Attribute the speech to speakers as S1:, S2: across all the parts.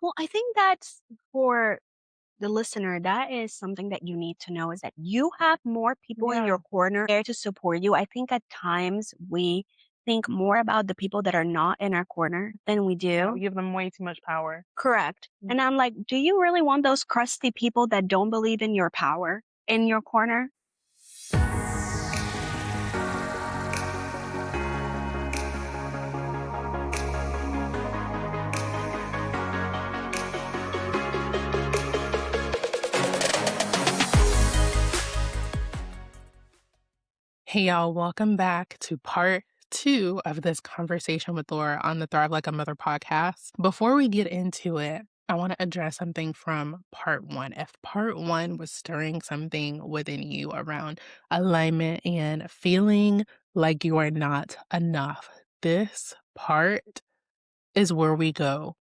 S1: Well, I think that's for the listener, that is something that you need to know is that you have more people in your corner there to support you. I think at times we think more about the people that are not in our corner than we
S2: Yeah,
S1: do.
S2: we give them way too much power.
S1: Correct. And I'm like, do you really want those crusty people that don't believe in your power in your corner?
S2: Hey, y'all, welcome back to part 2 of this conversation with Laura on the Thrive Like a Mother podcast. Before we get into it, I want to address something from part 1. If part 1 was stirring something within you around alignment and feeling like you are not enough, this part is where we go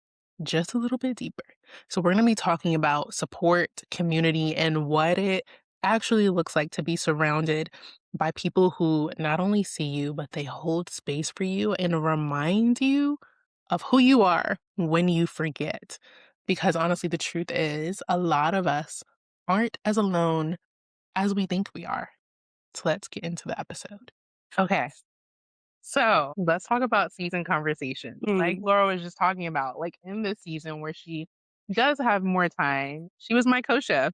S2: just a little bit deeper. So, we're going to be talking about support, community, and what it actually looks like to be surrounded by people who not only see you, but they hold space for you and remind you of who you are when you forget. Because honestly, the truth is, a lot of us aren't as alone as we think we are. So, let's get into the episode. Okay. So let's talk about season conversations. Like Laura was just talking about, like in this season where she does have more time, she was my co-chef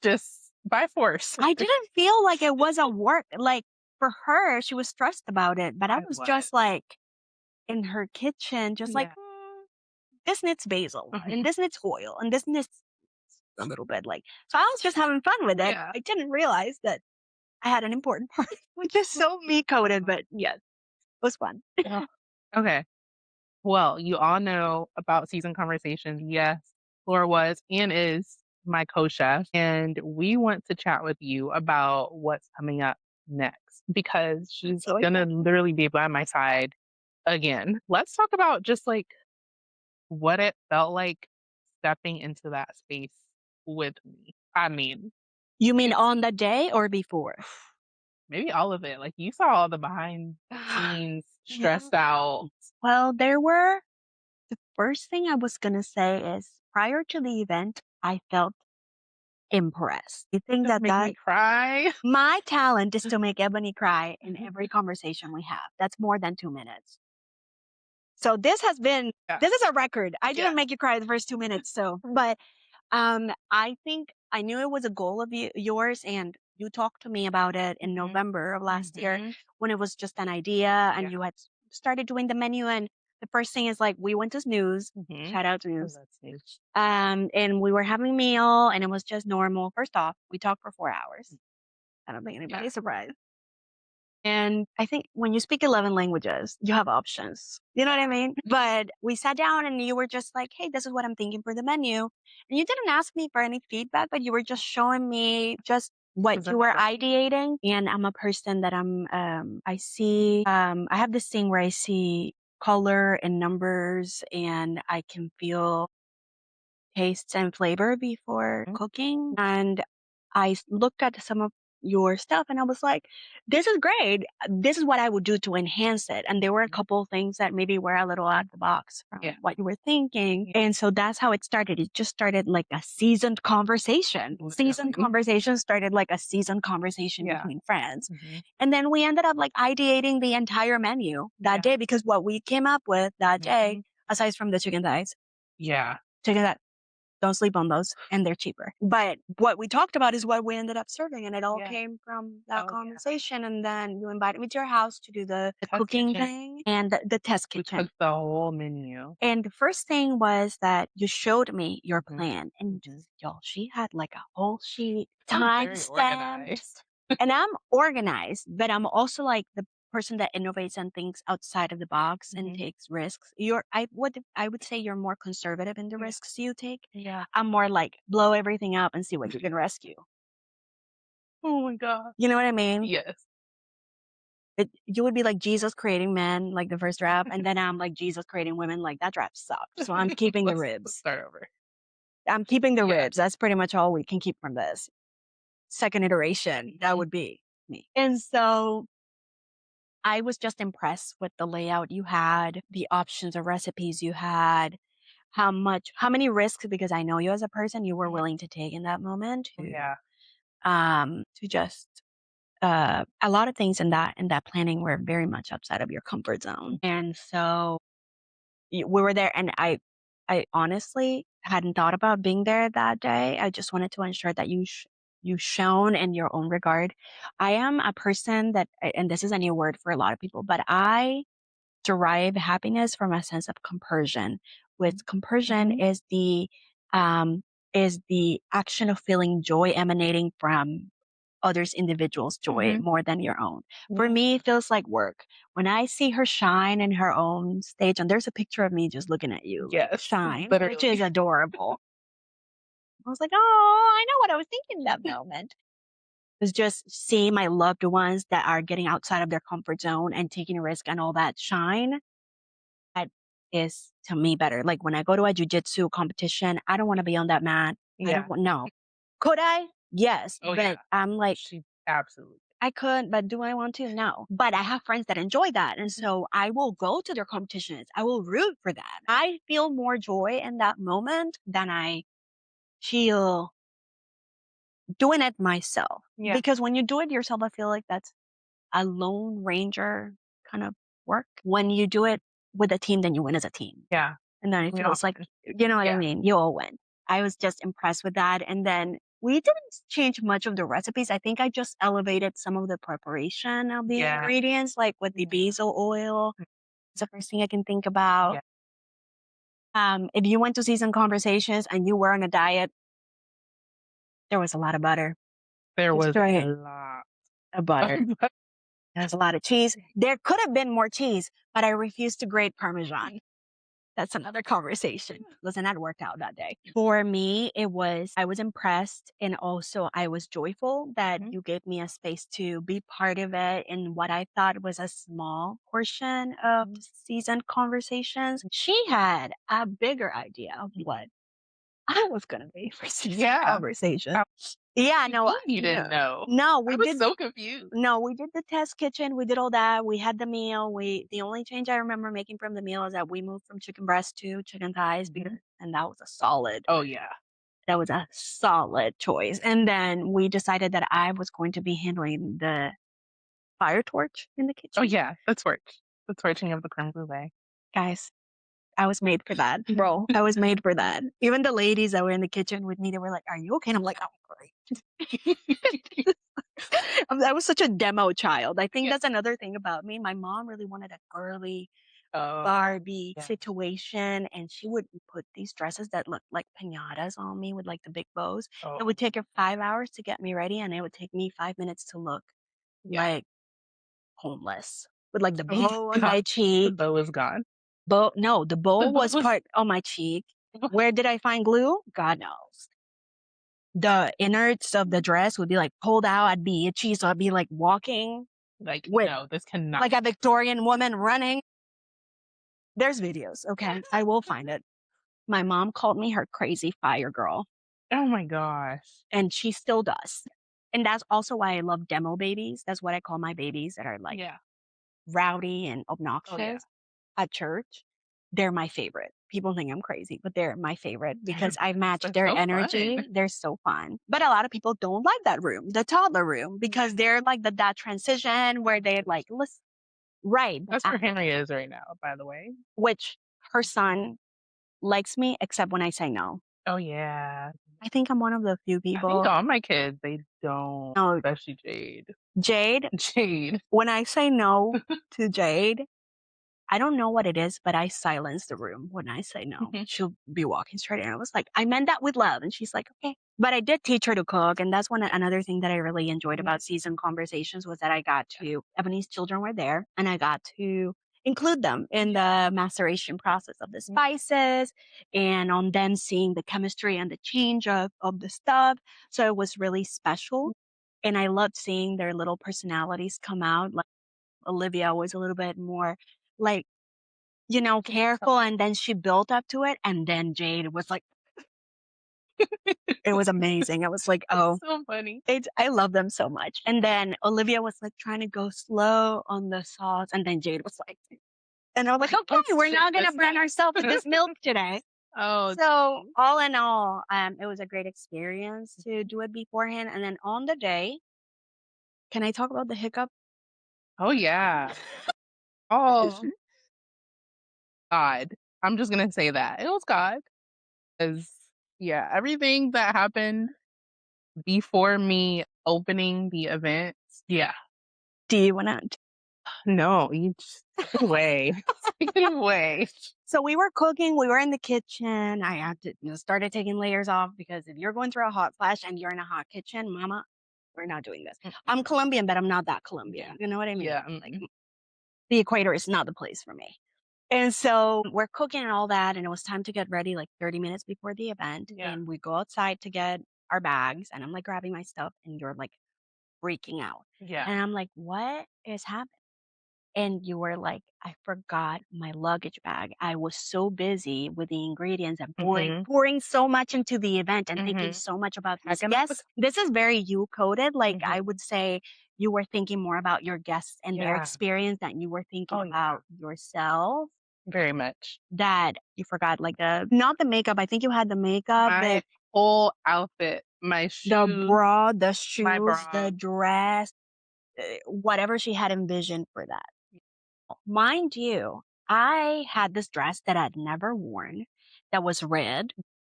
S2: just by force.
S1: I didn't feel like it was a work. Like for her, she was stressed about it, but I was just like in her kitchen, just like, this needs basil and this needs oil and this needs a little bit like, so I was just having fun with it.
S2: Yeah.
S1: I didn't realize that I had an important part, which is so me coded, but yes, it was fun.
S2: Okay. Well, you all know about season conversations. Yes, Laura was and is my co-chef, and we want to chat with you about what's coming up next because she's gonna literally be by my side again. Let's talk about just like what it felt like stepping into that space with me. I mean,
S1: You mean on the day or before?
S2: maybe all of it. Like you saw all the behind the scenes, stressed out.
S1: Well, the first thing I was going to say is prior to the event, I felt impressed. You think
S2: Just make me cry.
S1: My talent is to make Ebony cry in every conversation we have. That's more than 2 minutes. So this is a record. I didn't make you cry the first 2 minutes. So, but I think I knew it was a goal of yours, and you talked to me about it in November of last year when it was just an idea, and you had started doing the menu. And the first thing is like we went to Snooze. Shout out to Snooze. And we were having a meal, and it was just normal. First off, we talked for 4 hours. I don't think anybody's surprised. And I think when you speak 11 languages, you have options. You know what I mean? But we sat down and you were just like, hey, this is what I'm thinking for the menu. And you didn't ask me for any feedback, but you were just showing me just what you were ideating. And I'm a person that I have this thing where I see color and numbers and I can feel taste and flavor before cooking. And I looked at some of your stuff and I was like, this is great. This is what I would do to enhance it. And there were a couple of things that maybe were a little out of the box from what you were thinking. And so that's how it started. It just started like a seasoned conversation. Seasoned conversation started like a seasoned conversation between friends. And then we ended up like ideating the entire menu that day because what we came up with that day, aside from the chicken thighs. Chicken thighs. Don't sleep on those, and they're cheaper. But what we talked about is what we ended up serving, and it all came from that conversation. And then you invited me to your house to do the cooking thing and the test kitchen.
S2: Took the whole menu.
S1: And the first thing was that you showed me your plan, and y'all, she had like a whole sheet, time stamped. And I'm organized, but I'm also like the person that innovates and thinks outside of the box and takes risks. I would say you're more conservative in the risks you take. I'm more like blow everything up and see what you can rescue.
S2: Oh my God.
S1: You know what I mean?
S2: Yes.
S1: You would be like Jesus creating men, like the first draft, and then I'm like Jesus creating women, like that draft sucked. So I'm keeping the ribs.
S2: Let's start over.
S1: I'm keeping the ribs. That's pretty much all we can keep from this. Second iteration, that would be me. And so I was just impressed with the layout you had, the options of recipes you had, how many risks, because I know you as a person, you were willing to take in that moment
S2: Yeah.
S1: to just a lot of things in that planning were very much outside of your comfort zone. And so we were there, and I honestly hadn't thought about being there that day. I just wanted to ensure that you shown in your own regard. I am a person that, and this is a new word for a lot of people, but I derive happiness from a sense of compersion. With compersion um, is the action of feeling joy emanating from others individuals' joy more than your own. For me, it feels like work. When I see her shine in her own stage, and there's a picture of me just looking at you, like
S2: Yes,
S1: shine, which
S2: literally.
S1: is adorable. I was like, oh, I know what I was thinking that moment. It was just seeing my loved ones that are getting outside of their comfort zone and taking a risk and all that shine. That is to me better. Like when I go to a jujitsu competition, I don't want to be on that mat. I don't
S2: Yeah.
S1: want, no. Could I? Yes.
S2: Oh,
S1: But
S2: yeah.
S1: I'm like,
S2: She absolutely.
S1: I could, but do I want to? No. But I have friends that enjoy that. And so I will go to their competitions. I will root for that. I feel more joy in that moment than I feel doing it myself.
S2: Yeah.
S1: Because when you do it yourself, I feel like that's a lone ranger kind of work. When you do it with a team, then you win as a team.
S2: Yeah.
S1: And then it
S2: We all
S1: feels like,
S2: win.
S1: you know what I
S2: Yeah.
S1: mean? You all win. I was just impressed with that. And then we didn't change much of the recipes. I think I just elevated some of the preparation of the ingredients, like with the basil oil. It's the first thing I can think about. If you went to season conversations and you were on a diet, there was a lot of butter.
S2: There
S1: Just
S2: was
S1: throwing
S2: a
S1: it.
S2: lot
S1: A butter.
S2: of
S1: There's a lot of cheese. There could have been more cheese, but I refused to grate Parmesan. That's another conversation. Listen, that worked out that day. For me, I was impressed, and also I was joyful that you gave me a space to be part of it in what I thought was a small portion of season conversations. She had a bigger idea of what I was going to be for season conversation. Yeah, no,
S2: you didn't know.
S1: no,
S2: I
S1: we
S2: was
S1: did.
S2: so confused.
S1: No, we did the test kitchen. We did all that. We had the meal. The only change I remember making from the meal is that we moved from chicken breast to chicken thighs, and that was a solid.
S2: Oh, yeah.
S1: That was a solid choice. And then we decided that I was going to be handling the fire torch in the
S2: Oh,
S1: kitchen.
S2: yeah. The torch. The torching of the creme brulee.
S1: Guys, I was made for that, bro. I was made for that. Even the ladies that were in the kitchen with me, they were like, "Are you okay?" And I'm like, "I'm great." I was such a demo child. I think that's another thing about me. My mom really wanted a girly Barbie situation, and she would put these dresses that looked like piñatas on me with like the big bows. It would take her 5 hours to get me ready, and it would take me 5 minutes to look like homeless with like the bow on my
S2: The
S1: cheek.
S2: bow is gone.
S1: Bow, no, the bow
S2: bow
S1: was
S2: was-
S1: part on my cheek. Where did I find glue? God knows. The innards of the dress would be like pulled out. I'd be itchy, so I'd be like walking
S2: Like,
S1: with
S2: no, this cannot.
S1: like a Victorian woman running. There's videos, okay? I will find it. My mom called me her crazy fire girl,
S2: Oh my gosh.
S1: and she still does. And that's also why I love demo babies. That's what I call my babies that are like rowdy and obnoxious at church. They're my favorite. People think I'm crazy, but they're my favorite because I match
S2: They're
S1: their
S2: so
S1: energy.
S2: fun.
S1: They're so fun. But a lot of people don't like that room, the toddler room, because they're like that transition where they're like, listen, right.
S2: That's where Henry is right now, by the way.
S1: Which her son likes me except when I say no.
S2: Oh, yeah.
S1: I think I'm one of the few
S2: I think
S1: people.
S2: all my kids, they don't,
S1: No,
S2: especially Jade.
S1: Jade,
S2: Jade.
S1: when I say no to Jade, I don't know what it is, but I silence the room when I say no. She'll be walking straight in. I was like, I meant that with love. And she's like, okay. But I did teach her to cook. And that's another thing that I really enjoyed about season conversations was that I got to, Ebony's children were there, and I got to include them in the maceration process of the spices and on them seeing the chemistry and the change of the stuff. So it was really special. And I loved seeing their little personalities come out. Like Olivia was a little bit more like, careful. And then she built up to it. And then Jade was like, it was amazing. I was like, oh,
S2: So funny.
S1: I love them so much. And then Olivia was like trying to go slow on the sauce. And then Jade was like, and I was like, okay, we're not going to burn ourselves with this milk today.
S2: Oh,
S1: So, all in all, it was a great experience to do it beforehand. And then on the day, can I talk about the hiccup?
S2: oh, yeah. Oh, God. I'm just gonna say that. It was God. 'Cause, yeah, everything that happened before me opening the events, yeah.
S1: Do you want to?
S2: No, you just take it away. Take it away.
S1: So we were cooking, we were in the kitchen. I had to, started taking layers off because if you're going through a hot flash and you're in a hot kitchen, mama, we're not doing this. I'm Colombian, but I'm not that Colombian.
S2: Yeah.
S1: You know what I mean?
S2: Yeah,
S1: Like
S2: mm-mm.
S1: the equator is not the place for me. And so we're cooking and all that. And it was time to get ready like 30 minutes before the event.
S2: Yeah.
S1: And we go outside to get our bags. And I'm like grabbing my stuff and you're like freaking out.
S2: Yeah.
S1: And I'm like, what is happening? And you were like, I forgot my luggage bag. I was so busy with the ingredients and
S2: Mhm.
S1: pouring so much into the event and thinking
S2: Mhm.
S1: so much about these
S2: Packing up the
S1: guests. This is very you coded. Like
S2: Mhm.
S1: I would say you were thinking more about your guests and their
S2: Yeah.
S1: experience than you were thinking
S2: Oh, yeah.
S1: about yourself.
S2: Very much.
S1: That you forgot like the not the makeup. I think you had the makeup,
S2: My
S1: but
S2: whole outfit, my
S1: the
S2: shoes,
S1: bra, the
S2: my
S1: shoes, the
S2: bra.
S1: dress, whatever she had envisioned for that. Mind you, I had this dress that I'd never worn that was red.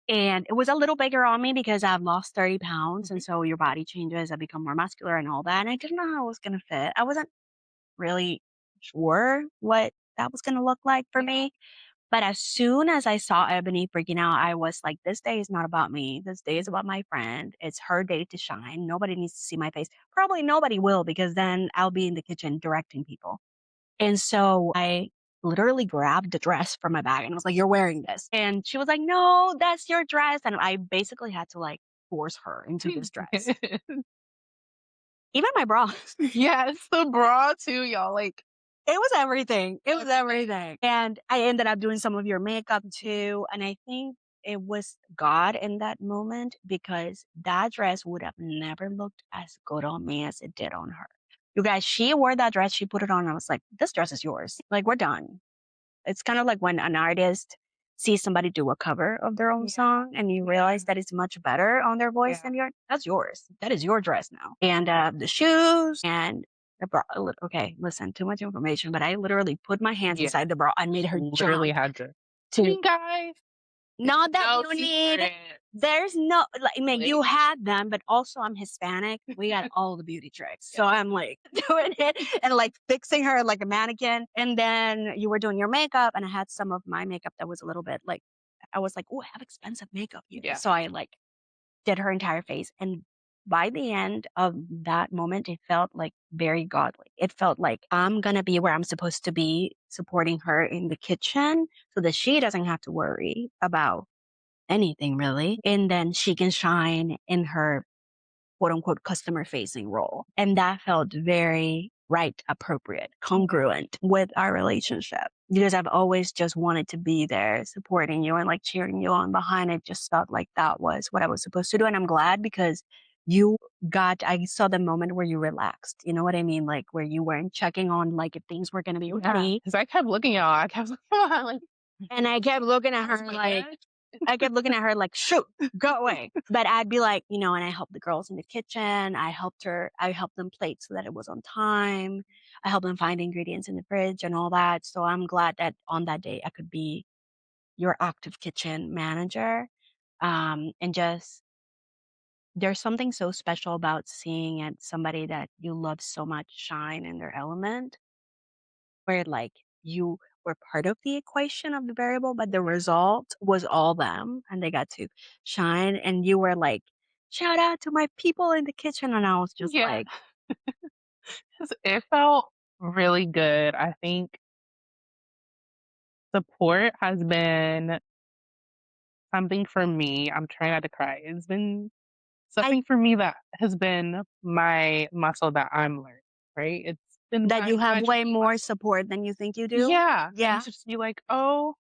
S1: And it was a little bigger on me because I've lost 30 pounds. And
S2: Mhm.
S1: so your body changes, I become more muscular and all that. And I didn't know how it was going to fit. I wasn't really sure what that was going to look like for
S2: Yeah.
S1: me. But as soon as I saw Ebony freaking out, I was like, this day is not about me. This day is about my friend. It's her day to shine. Nobody needs to see my face. Probably nobody will because then I'll be in the kitchen directing people. And so I literally grabbed the dress from my bag and I was like, "You're wearing this." And she was like, "No, that's your dress." And I basically had to like force her into this dress. Even my bra.
S2: Yes, the bra too, y'all, like,
S1: It was everything. It was
S2: everything.
S1: everything. And I ended up doing some of your makeup too. And I think it was God in that moment because that dress would have never looked as good on me as it did on her. You guys, she wore that dress, she put it on. And I was like, this dress is yours. Like, we're done. It's kind of like when an artist sees somebody do a cover of their own
S2: Yeah.
S1: song and you
S2: Yeah.
S1: realize that it's much better on their voice
S2: Yeah.
S1: than yours. That's yours. That is your dress now. And the shoes and the bra. Okay, listen, too much information, but I literally put my hands
S2: Yeah.
S1: inside the bra and made her
S2: Literally
S1: jump
S2: had to. I
S1: to
S2: mean, guys, it's
S1: not that
S2: no
S1: you need.
S2: secret.
S1: There's no like, I mean, you
S2: Like,
S1: had them, but also I'm Hispanic. We got all the beauty tricks.
S2: yeah.
S1: So I'm like doing it and like fixing her like a mannequin. And then you were doing your makeup, and I had some of my makeup that was a little bit like, I was like, oh, I have expensive makeup here.
S2: Yeah.
S1: So I like did her entire face. And by the end of that moment, it felt like very godly. It felt like I'm going to be where I'm supposed to be, supporting her in the kitchen so that she doesn't have to worry about anything really. And then she can shine in her quote unquote customer facing role. And that felt very right, appropriate, congruent with our relationship because I've always just wanted to be there supporting you and like cheering you on behind. It just felt like that was what I was supposed to do. And I'm glad because you I saw the moment where you relaxed. You know what I mean? Like where you weren't checking on like if things were going to be
S2: Yeah.
S1: okay.
S2: Because I kept looking at y'all. I kept looking at her like,
S1: And I kept looking at
S2: "That's
S1: her
S2: my
S1: like,
S2: bag."
S1: I kept looking at her like, shoot, go away. But I'd be like, and I helped the girls in the kitchen. I helped them plate so that it was on time. I helped them find ingredients in the fridge and all that. So I'm glad that on that day I could be your active kitchen manager. And just, there's something so special about seeing it, somebody that you love so much shine in their element where like you were part of the equation of the variable, but the result was all them and they got to shine. And you were like, shout out to my people in the kitchen. And I was just
S2: Yeah.
S1: like,
S2: 'Cause it felt really good. I think support has been something for me. I'm trying not to cry. It's been
S1: I
S2: something for me that has been my muscle that I'm learning, right? It's been
S1: that you have
S2: my
S1: way
S2: training
S1: more
S2: muscle.
S1: support than you think you do.
S2: Yeah. I
S1: Yeah.
S2: used to just be like, oh,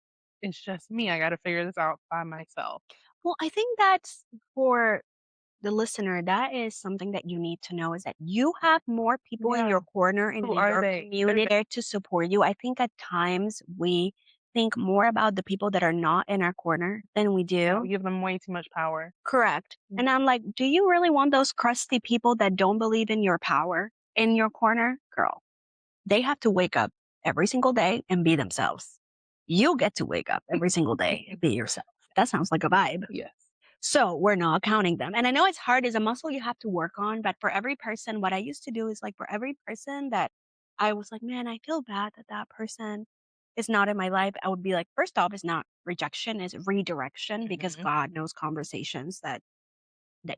S2: it's just me. I got to figure this out by myself.
S1: Well, I think that's for the listener, that is something that you need to know is that you have more people in
S2: Yeah.
S1: your corner and
S2: Who
S1: in
S2: are
S1: your
S2: they?
S1: community there to support you. I think at times we think more about the people that are not in our corner than we
S2: Yeah, we
S1: do.
S2: give them way too much power.
S1: Correct.
S2: Mm.
S1: And I'm like, do you really want those crusty people that don't believe in your power in your corner? Girl, they have to wake up every single day and be themselves. You get to wake up every single day and be yourself. That sounds like a vibe.
S2: Yes.
S1: So we're not counting them. And I know it's hard, it's a muscle you have to work on, but for every person, what I used to do is like for every person that I was like, man, I feel bad that that person is not in my life. I would be like, first off, it's not rejection, it's redirection because
S2: Mhm.
S1: God knows conversations that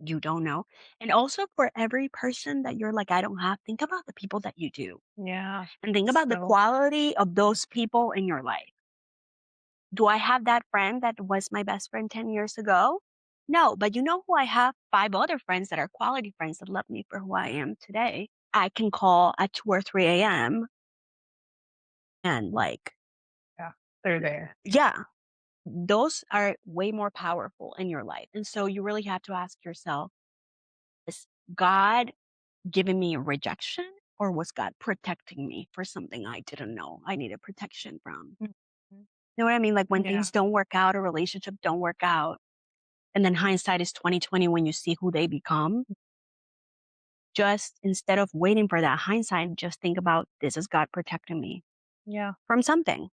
S1: you don't know. And also for every person that you're like, I don't have, think about the people that you do
S2: Yeah.
S1: and think about the
S2: So
S1: quality of those people in your life. Do I have that friend that was my best friend 10 years ago? No, but you know who I have? 5 other friends that are quality friends that love me for who I am today. I can call at 2 or 3 AM and like,
S2: yeah, they're there.
S1: yeah, those are way more powerful in your life. And so you really have to ask yourself, is God giving me a rejection or was God protecting me for something I didn't know I needed protection from?
S2: Mhm.
S1: You know what I mean? Like when
S2: Yeah.
S1: things don't work out, a relationship don't work out, and then hindsight is 2020 when you see who they become. Just instead of waiting for that hindsight, just think about this is God protecting me
S2: Yeah.
S1: from something.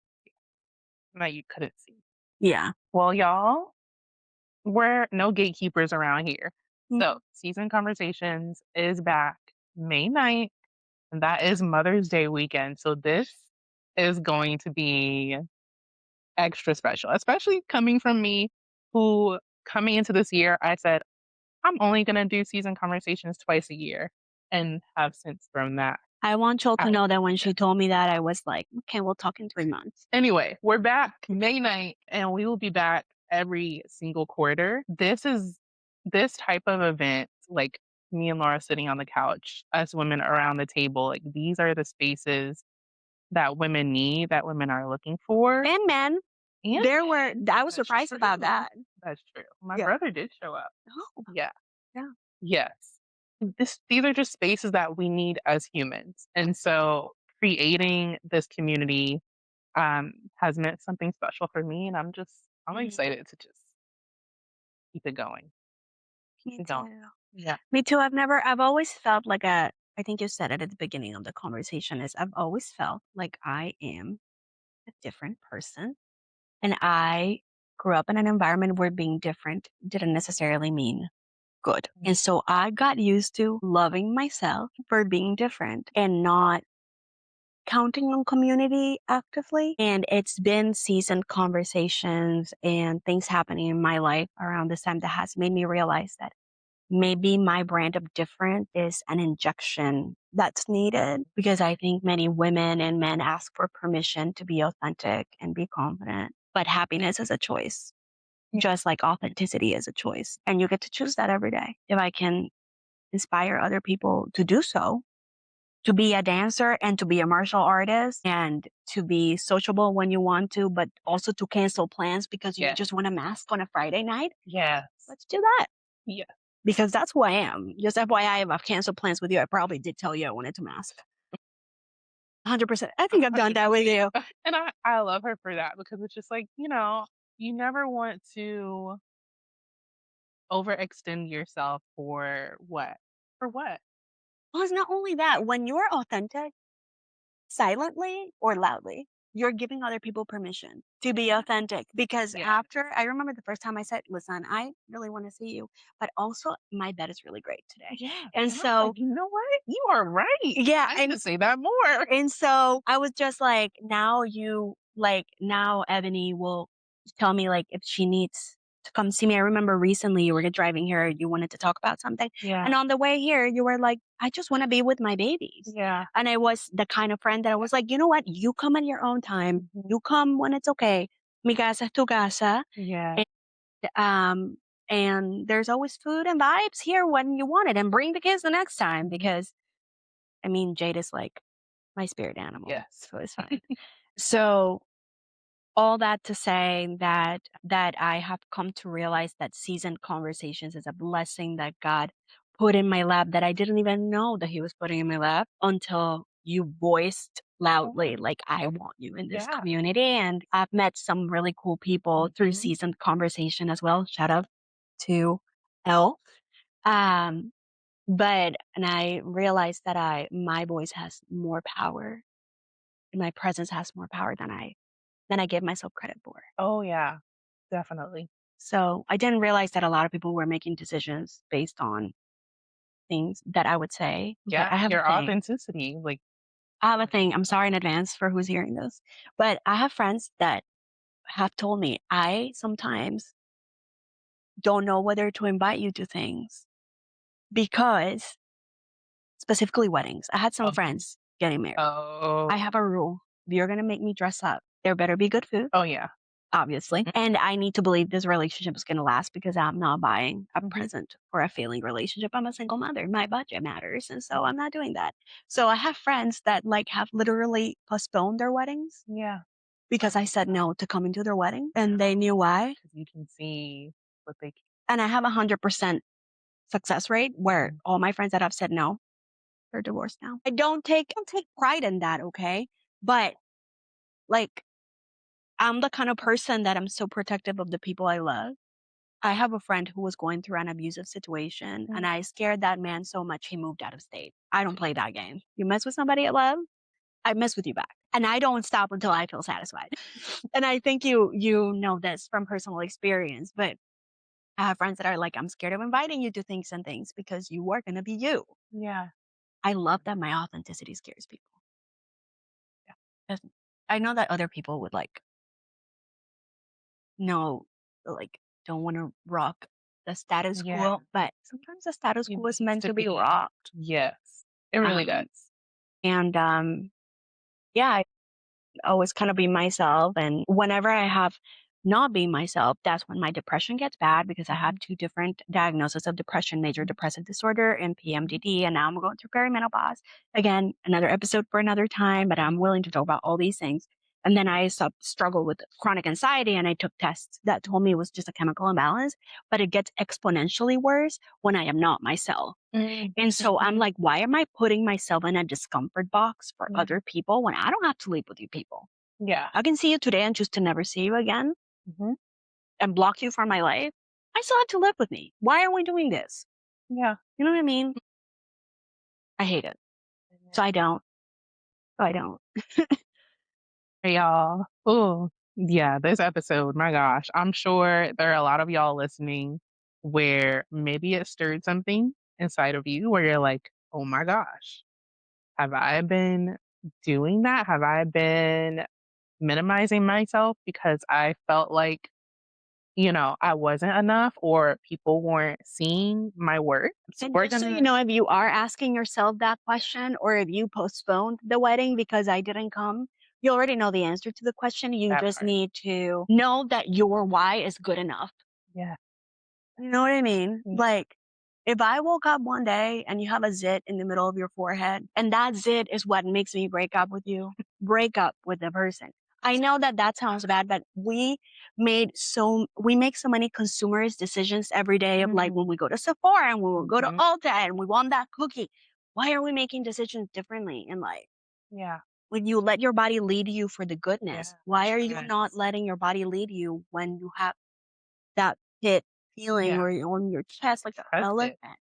S2: That you couldn't see.
S1: Yeah.
S2: Well, y'all, we're no gatekeepers around here.
S1: Mhm.
S2: So, Season Conversations is back May 9th, and that is Mother's Day weekend. So, this is going to be extra special, especially coming from me, who coming into this year, I said, I'm only going to do Season Conversations twice a year and have since thrown that
S1: I want y'all to
S2: out.
S1: know that when she told me that, I was like, okay, we'll talk in 3 months.
S2: Anyway, we're back May 9th, and we will be back every single quarter. This type of event, like me and Laura sitting on the couch, us women around the table, like these are the spaces that women need, that women are looking for.
S1: And men,
S2: And
S1: I was
S2: that's
S1: surprised about
S2: true.
S1: that.
S2: That's true. My
S1: Yeah.
S2: brother did show up.
S1: Oh,
S2: Yeah.
S1: yeah.
S2: Yes. These are just spaces that we need as humans. And so creating this community has meant something special for me, and I'm
S1: Mhm.
S2: excited to just keep it going. Keep
S1: Me
S2: it going.
S1: too.
S2: Yeah.
S1: Me too. I've always felt like I think you said it at the beginning of the conversation is I've always felt like I am a different person. And I grew up in an environment where being different didn't necessarily mean good.
S2: Mm.
S1: And so I got used to loving myself for being different and not counting on community actively. And it's been seasoned conversations and things happening in my life around this time that has made me realize that maybe my brand of different is an injection that's needed because I think many women and men ask for permission to be authentic and be confident. But happiness is a choice,
S2: Yeah.
S1: just like authenticity is a choice. And you get to choose that every day. If I can inspire other people to do so, to be a dancer and to be a martial artist and to be sociable when you want to, but also to cancel plans because you
S2: Yeah.
S1: just want a mask on a Friday night,
S2: Yes.
S1: let's do that
S2: Yeah.
S1: because that's who I am. Just FYI, if I've canceled plans with you, I probably did tell you I wanted to mask. 100%. I think I've done that with you.
S2: And I love her for that because it's just like, you never want to overextend yourself for what? For what?
S1: Well, it's not only that, when you're authentic, silently or loudly, you're giving other people permission to be authentic. Because
S2: Yeah.
S1: after, I remember the first time I said, listen, I really want to see you, but also my bed is really great today.
S2: Yeah.
S1: And
S2: And I was like,
S1: so,
S2: you know what? You are right.
S1: yeah.
S2: I need to say that more.
S1: And so I was just like, now Ebony will tell me like if she needs to come see me. I remember recently you were driving here, you wanted to talk about something.
S2: Yeah.
S1: And on the way here, you were like, I just want to be with my babies.
S2: Yeah.
S1: And I was the kind of friend that I was like, you know what? You come at your own time.
S2: Mhm.
S1: You come when it's okay. Mi casa es tu casa.
S2: Yeah.
S1: And, um, and there's always food and vibes here when you want it. And bring the kids the next time because I mean, Jade is like my spirit animal,
S2: Yes.
S1: so it's fine. So all that to say that I have come to realize that seasoned conversations is a blessing that God put in my lap that I didn't even know that He was putting in my lap until you voiced loudly, like, "I want you in this
S2: Yeah.
S1: community," and I've met some really cool people through
S2: Mhm.
S1: seasoned conversation as well. Shout out to Elle. Um, and I realized that my voice has more power, and my presence has more power than I give myself credit for.
S2: Oh, yeah. Definitely.
S1: So, I didn't realize that a lot of people were making decisions based on things that I would say. Okay,
S2: Yeah, your authenticity, like
S1: I have a thing, I'm sorry in advance for who's hearing this, but I have friends that have told me, "I sometimes don't know whether to invite you to things because" specifically weddings. I had some
S2: oh
S1: friends getting married.
S2: oh,
S1: I have a rule. If you're gonna make me dress up, there better be good food,
S2: oh, yeah.
S1: obviously,
S2: Mm,
S1: and I need to believe this relationship is gonna last because I'm not buying a
S2: mhm,
S1: present for a failing relationship. I'm a single mother. My budget matters, and so
S2: mhm.
S1: I'm not doing that. So I have friends that, like, have literally postponed their weddings
S2: Yeah,
S1: because I said no to coming to their wedding, and they knew why.
S2: because you can see what they
S1: And I have a 100% success rate where
S2: can.
S1: all my friends that have said no, they're divorced now. I don't take pride in that, okay? But, like, I'm the kind of person that I'm so protective of the people I love. I have a friend who was going through an abusive situation, and
S2: Mm,
S1: I scared that man so much he moved out of state. I don't play that game. You mess with somebody I love, I mess with you back. And I don't stop until I feel satisfied. And I think you know this from personal experience, but I have friends that are like, I'm scared of inviting you to things and things because you are gonna be you.
S2: yeah,
S1: I love that my authenticity scares people. 'Cause I know that other people would like, no, like, don't wanna rock the status
S2: yeah.
S1: quo, but sometimes the status
S2: It
S1: quo is
S2: needs
S1: meant
S2: to
S1: to be
S2: be
S1: rocked.
S2: yes, it really
S1: Um,
S2: does.
S1: and, yeah, always kind of be myself. And whenever I have not being myself, that's when my depression gets bad because I have
S2: Mhm,
S1: two different diagnoses of depression, major
S2: mhm,
S1: depressive disorder and
S2: mhm,
S1: PMDD. And now I'm going through perimenopause. Again, another episode for another time, but I'm willing to talk about all these things. And then I struggled with chronic anxiety and I took tests that told me it was just a chemical imbalance, but it gets exponentially worse when I am not myself.
S2: mm,
S1: And so I'm
S2: mhm,
S1: like, why am I putting myself in a discomfort box for
S2: yeah,
S1: other people when I don't have to live with you people?
S2: yeah,
S1: I can see you today and choose to never see you again
S2: mhm,
S1: and block you from my life. I still have to live with me. Why are we doing this?
S2: yeah,
S1: You know what I mean? I hate it. So I don't. So I don't.
S2: hey, y'all. Oh, yeah, this episode, my gosh, I'm sure there are a lot of y'all listening where maybe it stirred something inside of you where you're like, "Oh my gosh, have I been doing that? Have I been minimizing myself because I felt like, I wasn't enough or people weren't seeing my worth?" So
S1: And
S2: we're
S1: just so you
S2: gonna
S1: know, if you are asking yourself that question or if you postponed the wedding because I didn't come, you already know the answer to the question. You
S2: that
S1: just
S2: part.
S1: need to know that your why is good enough.
S2: Yeah.
S1: You know what I mean?
S2: Yeah.
S1: Like, if I woke up one day and you have a zit in the middle of your forehead, and that zit is what makes me break up with you, break up with the person. I know that that sounds bad, but we make so many consumerist decisions every day of like
S2: Mhm,
S1: when we go to Sephora and we will go to
S2: mhm.
S1: Ulta and we want that cookie. Why are we making decisions differently in life?
S2: Yeah.
S1: When you let your body lead you for the goodness,
S2: Yeah.
S1: why are you not
S2: Yes.
S1: letting your body lead you when you have that pit feeling
S2: Yeah.
S1: or on your chest like an
S2: Trust it.
S1: elephant?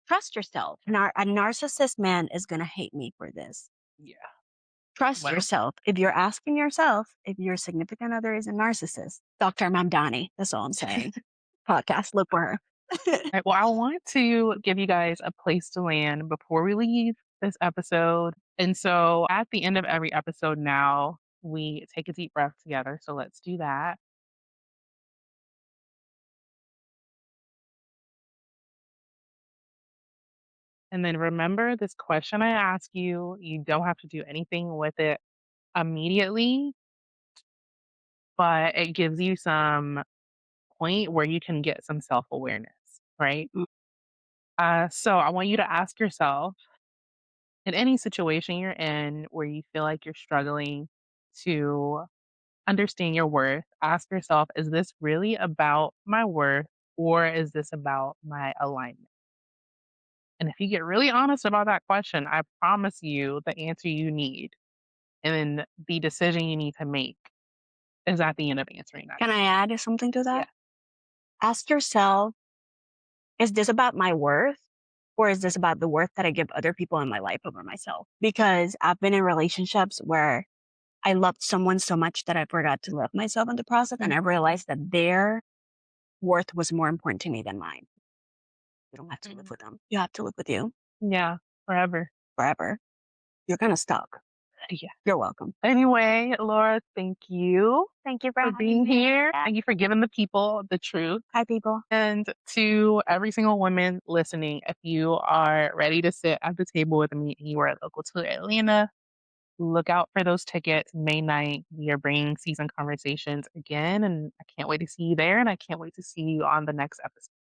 S1: Trust yourself. A narcissist man is going to hate me for this.
S2: Yeah.
S1: Trust
S2: Well,
S1: yourself. If you're asking yourself if your significant other is a narcissist, Dr. Mamdani, that's all I'm saying. Podcast, look for her.
S2: I want to give you guys a place to land before we leave this episode. And so at the end of every episode now, we take a deep breath together. So let's do that. And then remember this question I ask you, you don't have to do anything with it immediately, but it gives you some point where you can get some self awareness, right?
S1: Mm,
S2: So I want you to ask yourself in any situation you're in where you feel like you're struggling to understand your worth, ask yourself, is this really about my worth or is this about my alignment? And if you get really honest about that question, I promise you the answer you need And then the decision you need to make is at the end of answering that.
S1: Can I add something to
S2: Yeah.
S1: that? Ask yourself, is this about my worth? Or is this about the worth that I give other people in my life over myself? Because I've been in relationships where I loved someone so much that I forgot to love myself in the process. And I realized that their worth was more important to me than mine. You don't have to live
S2: Mhm.
S1: with them. You have to live with you
S2: Yeah, forever.
S1: forever. You're kind of stuck.
S2: Yeah.
S1: You're welcome.
S2: Anyway, Laura, thank you
S1: Thank you for
S2: for
S1: having
S2: being
S1: me.
S2: here. Thank you for giving the people the truth.
S1: Hi, people.
S2: And to every single woman listening, if you are ready to sit at the table with me and you are local to Atlanta, look out for those tickets. May 9th, we are bringing season conversations again. And I can't wait to see you there. And I can't wait to see you on the next episode.